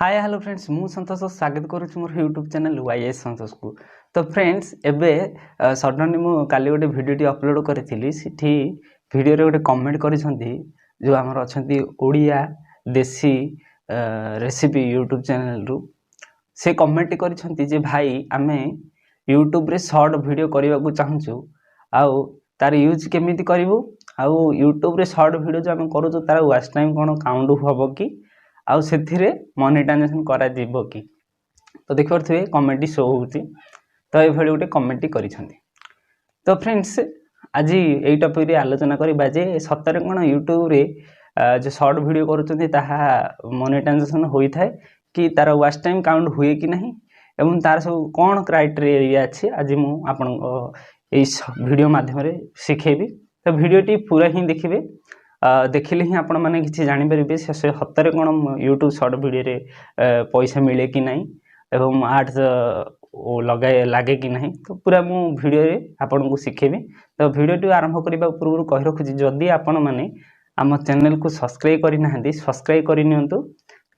Hi hello friends मु संतोष स्वागत करुछु मोर YouTube channel YS संतोष को। तो फ्रेंड्स एबे सडनली मु काली गोटे वीडियो अपलोड करी सिठी वीडियो रे गोटे कमेंट करिसंती जो हमर अछंती ओडिया देसी रेसिपी यूट्यूब चैनल रु से कमेंट करिसंती जे भाई आमे यूट्यूब रे शॉर्ट वीडियो करबा को चाहूछु आउ तार यूज केमिति करिवु आउ यूट्यूब रे शॉर्ट वीडियो जो हम करू तार वॉच टाइम कोन काउंट होबो की आउ से मोनेटाइजेशन करा जीवो कि तो देख पारे कमेंट शो होती तो ये गोटे कमेंट कर। तो फ्रेंड्स आज यही टॉपिक रे आलोचना करबा जे सतरे कोन यूट्यूब रे जो शॉर्ट वीडियो करूचंती ताहा मोनेटाइजेशन होई थाए कि तार वॉच टाइम काउंट हुए कि नहीं एवं तार सब कोन क्राइटेरिया अछि आज मु आपन ए वीडियो माध्यम रे सिखेबी। तो वीडियोटी पूरा ही देखिबे देखिले ही आपण माने किछि जानि परिबे से हतरे कोन यूट्यूब शॉर्ट वीडियो रे पैसा मिले कि नहीं एवं एड्स लागे कि नहीं तो पूरा मु वीडियो रे आपण को सिखेबी। तो वीडियोटी आरंभ करबा पूर्व कहि रखुछि जदी आपण माने हम चैनल को सब्सक्राइब करि नाहंती सब्सक्राइब करि नियंतु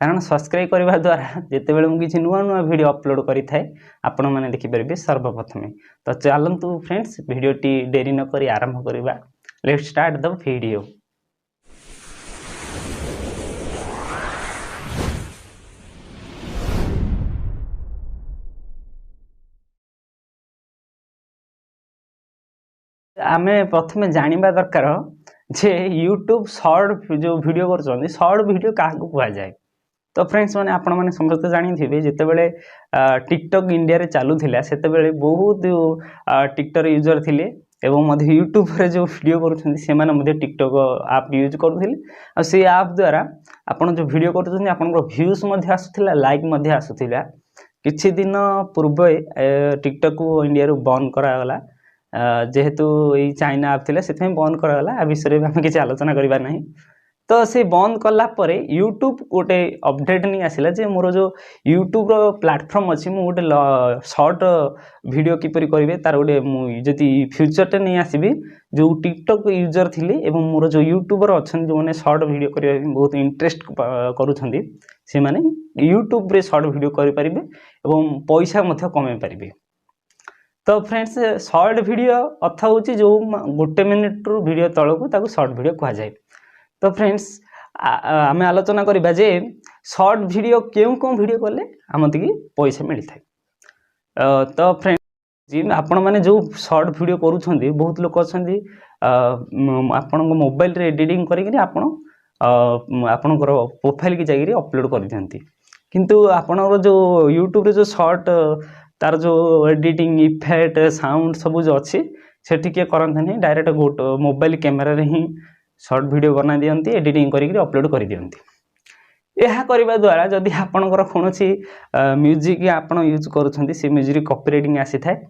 कारण सब्सक्राइब करबा द्वारा जेतेबेले मु किछि नुवा नुवा वीडियो अपलोड करि थाए आपण माने देखि परिबे सर्वप्रथमे। तो चलंतु फ्रेंड्स वीडियोटी देरी न करी आरंभ करबा। Let's start the video. आमे प्रथमे जानिबा दरकार जे यूट्यूब शॉर्ट जो वीडियो करछन शॉर्ट वीडियो काहको कुआ जाय। तो फ्रेंड्स माने आपण माने समस्त जानि थिबे जेतेबेले टिकटॉक इंडिया रे चालू थिला सेतेबेले बहुत टिकटॉक यूजर थिले एवं मध्ये यूट्यूब रे जो वीडियो करछन से माने मध्ये टिकटॉक ऐप यूज करथिले आ से ऐप द्वारा आपण जो वीडियो करछन आपण व्यूज मध्ये आसुथिला लाइक मध्ये आसुथिला किछि दिन पूर्व टिकटॉक को इंडिया रो बंद करा गला जेहेतु ये चाइना ऐप थिला सेथे बंद करा गला आ विषय में हम किछि आलोचना करबा नहीं। तो से बंद कला परे यूट्यूब गोटे अपडेट नहीं आसिला जे मोर जो यूट्यूब रो प्लेटफॉर्म अछि मु गोटे शॉर्ट वीडियो किपरि करिवे तार गोटे मु जति फ्यूचर टे नहीं आसीबी जो टिकटॉक यूजर थिले एवं मोर जो यूट्यूबर अछन जो माने शॉर्ट वीडियो करिवे बहुत इंटरेस्ट करूछंदी से माने यूट्यूब रे शॉर्ट वीडियो करि परिबे एवं पैसा मथे कमे परिबे। तो फ्रेंड्स शॉर्ट वीडियो अर्थ होची जो गोटे मिनिट रो वीडियो तळको ताको शॉर्ट वीडियो कहा जाय। तो फ्रेंड्स आमे आलोचना करबा जे शॉर्ट वीडियो केउ को वीडियो करले हमति की पैसा मिलि थाय। तो फ्रेंड्स जी आपण माने जो शॉर्ट वीडियो करूछंदी बहुत लोक अछंदी आपण को मोबाइल रे एडिटिंग करिकरी आपण आपण प्रोफाइल की जागिरी अपलोड कर दियंती किंतु आपण जो यूट्यूब रे जो शॉर्ट तार जो एडिटिंग इफेक्ट साउंड सब जो अच्छी से करते नहीं डायरेक्ट गोट मोबाइल कैमेरा रे ही शॉर्ट वीडियो बना दियंती एडिटिंग करिकरी अपलोड कर दियंती। यह करबा द्वारा जदि आपनकर कोनोसी म्यूजिक आपण यूज करूछंती से म्यूजिक कॉपीराइटिंग आसी थाए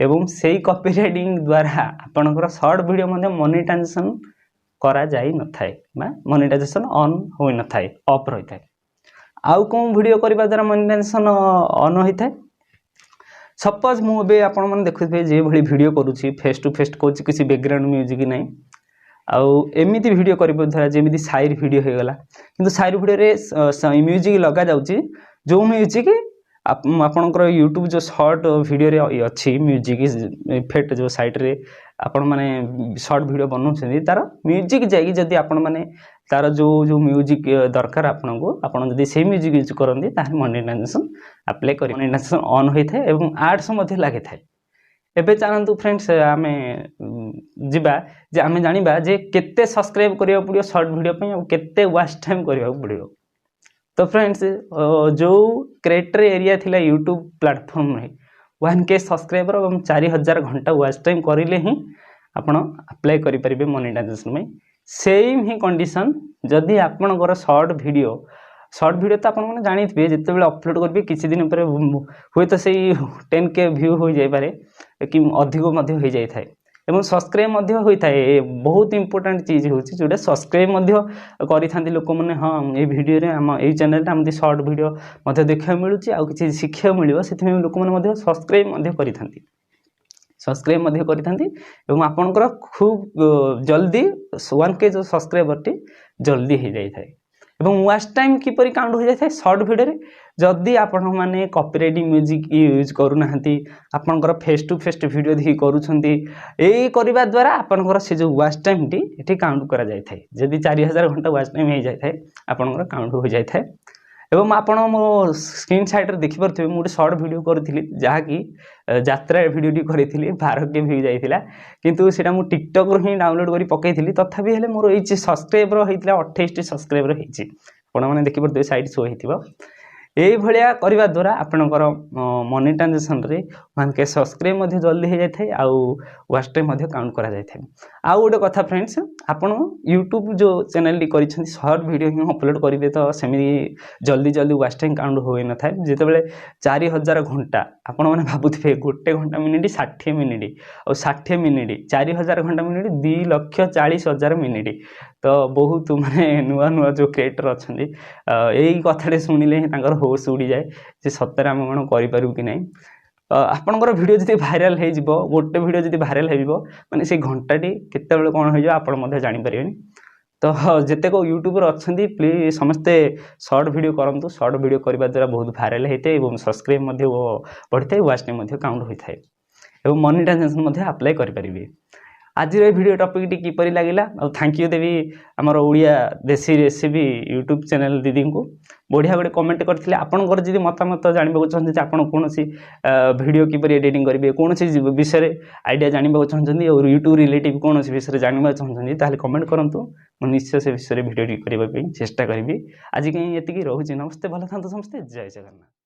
एवं सेही कॉपीराइटिंग द्वारा आपनकर शॉर्ट वीडियो मध्ये मोनेटाइजेशन करा जाई न थाए बा मोनेटाइजेशन ऑन होई न थाए ऑफ रही थाए। आउ कोन वीडियो करबा द्वारा मोनेटाइजेशन ऑन होई थाए सपोज मु बे आपण मन देखुबे जे भली वीडियो करूची फेस टू फेस कोची किसी बैकग्राउंड म्यूजिक नै आउ एमिति वीडियो करबो धरा जेमिति साइड वीडियो हे गला किंतु साइड वीडियो रे म्यूजिक लगा जाउची जो म्यूजिक आपनकर यूट्यूब जो शॉर्ट वीडियो रे अछि म्यूजिक इफेक्ट जो साइड रे आपण माने शॉर्ट वीडियो बनउछथि तार म्यूजिक जाई जदी आपण माने तार जो जो म्यूजिक दरकार आपन को आपण जदी से म्यूजिक यूज करंदी तार मोनेटाइजेशन अप्लाई करी मोनेटाइजेशन ऑन होई थाए एवं एड्स मध्ये लागे थाए। एबे चाहंतु फ्रेंड्स आमे जिबा जे आमे जानिबा जे केते सब्सक्राइब करिया पडियो शॉर्ट वीडियो पे और केते वॉच टाइम करिया पडियो। तो फ्रेंड्स जो क्रिएटर एरिया थिला यूट्यूब प्लेटफॉर्म रे 1K सब्सक्राइबर और 4000 घंटा वॉच टाइम करिले ही आपण अप्लाई करि परिबे मोनेटाइजेशन में। सेम ही कंडीशन जदि आपनकर शॉर्ट वीडियो तो आपण माने जानि थिबे जते बेले अपलोड करबे किछि दिन पर होय तो सेही 10K व्यू हो जाय पारे कि अधिक मध्ये हो जाय थाए एवं सब्सक्राइब मध्ये होई थाए। बहुत इंपोर्टेंट चीज होची जोडा सब्सक्राइब मध्ये करि थांदी लोक माने हां ए वीडियो रे हम ए चैनल रे हमदी शॉर्ट वीडियो मध्ये देखा मिलुची आ किछि शिक्षा मिलिबो सेति में लोक माने मध्ये सब्सक्राइब मध्ये करि थांदी सब्सक्राइब मध्ये करि थांदी एवं आपनकर खूब जल्दी 1K जो सब्सक्राइबर टी जल्दी हो जाय थाए। एवं वॉच टाइम किपरि काउंट हो जाए शॉर्ट वीडियो रे जदि आपण माने कॉपीराइट म्यूजिक यूज करूना आपणकर फेस टू फेस वीडियो देखि करूछंती एई करबा द्वारा आपणकर से जो वॉच टाइम टी एठी काउंट करा जाय थाए जदि 4000 घंटा वॉच टाइम हो जाय थाए आपणकर काउंट हो जाय थाए एवं आपण मो स्क्रीन साइड रे देखि परथिबे मु शॉर्ट वीडियो करथिली जहा कि यात्रा वीडियो टी करथिली 12 के व्यू जाइथिला किंतु सेटा मु टिकटॉक रो ही डाउनलोड करी पकेइथिली तथापि हेले मोर एई सब्सक्राइबर होइथिला 28 सब्सक्राइबर हेछि आपण माने देखि परथिबे साइड शो हेतिबो यही भाया करने द्वारा आपणकर मोनेटाइजेशन रे 1K सब्सक्राइब मध्य जल्दी हो जाए आउ वॉच टाइम काउंट करा जाए आउ गोटे कथा फ्रेंड्स आपण यूट्यूब जो चैनल टी करिसेंती शॉर्ट वीडियो ही अपलोड करेंगे तो सेमी जल्दी जल्दी वॉच टाइम काउंट हो न था जितेबाला 4000 घंटा आपण मैंने भावुथे 1 घंटा मिनिट 60 मिनिट और 60 मिनिट 4000 घंटा मिनिट 2,40,000 मिनिट तो बहुत माने नुआ नुआ जो क्रिएटर अच्छा यही कथाटे शुणिले होश उड़ी जाए जे सतरे आम कौन करूँ कि नहीं आपणकर वीडियो जब भाइराल हो गोटे वीडियो जब भाइराल हो माने से घंटाटी केतेबेले कौन हो आप जापर तो जितेक यूट्यूबर अच्छा प्लीज समस्ते शॉर्ट वीडियो करूँ शॉर्ट वीडियो करने द्वारा बहुत भाइराल होता है और सब्सक्राइब बढ़ी था वॉच टाइम काउंट होता है और मोनेटाइजेशन अप्लाई करें आज वीडियो टॉपिक टी किपरि लागिला और थैंक यू देवी आमर ओडिया देसी रेसिपी यूट्यूब चैनल दीदी को बढ़िया गोटे कमेंट करते आपंकर जब मतामत जानवा चाहते आप कौन वीडियो किपरि एडिटिंग करेंगे कौन विषय आइडिया जानवा चाहते और यूट्यूब रिलेटिव कौन विषय जानवा चाहते कमेंट करूँ मुझे निश्चय से विषय वीडियो करने चेष्टा करी आज कहीं ये रोचे नमस्ते भल था समस्ते जय जगन्नाथ।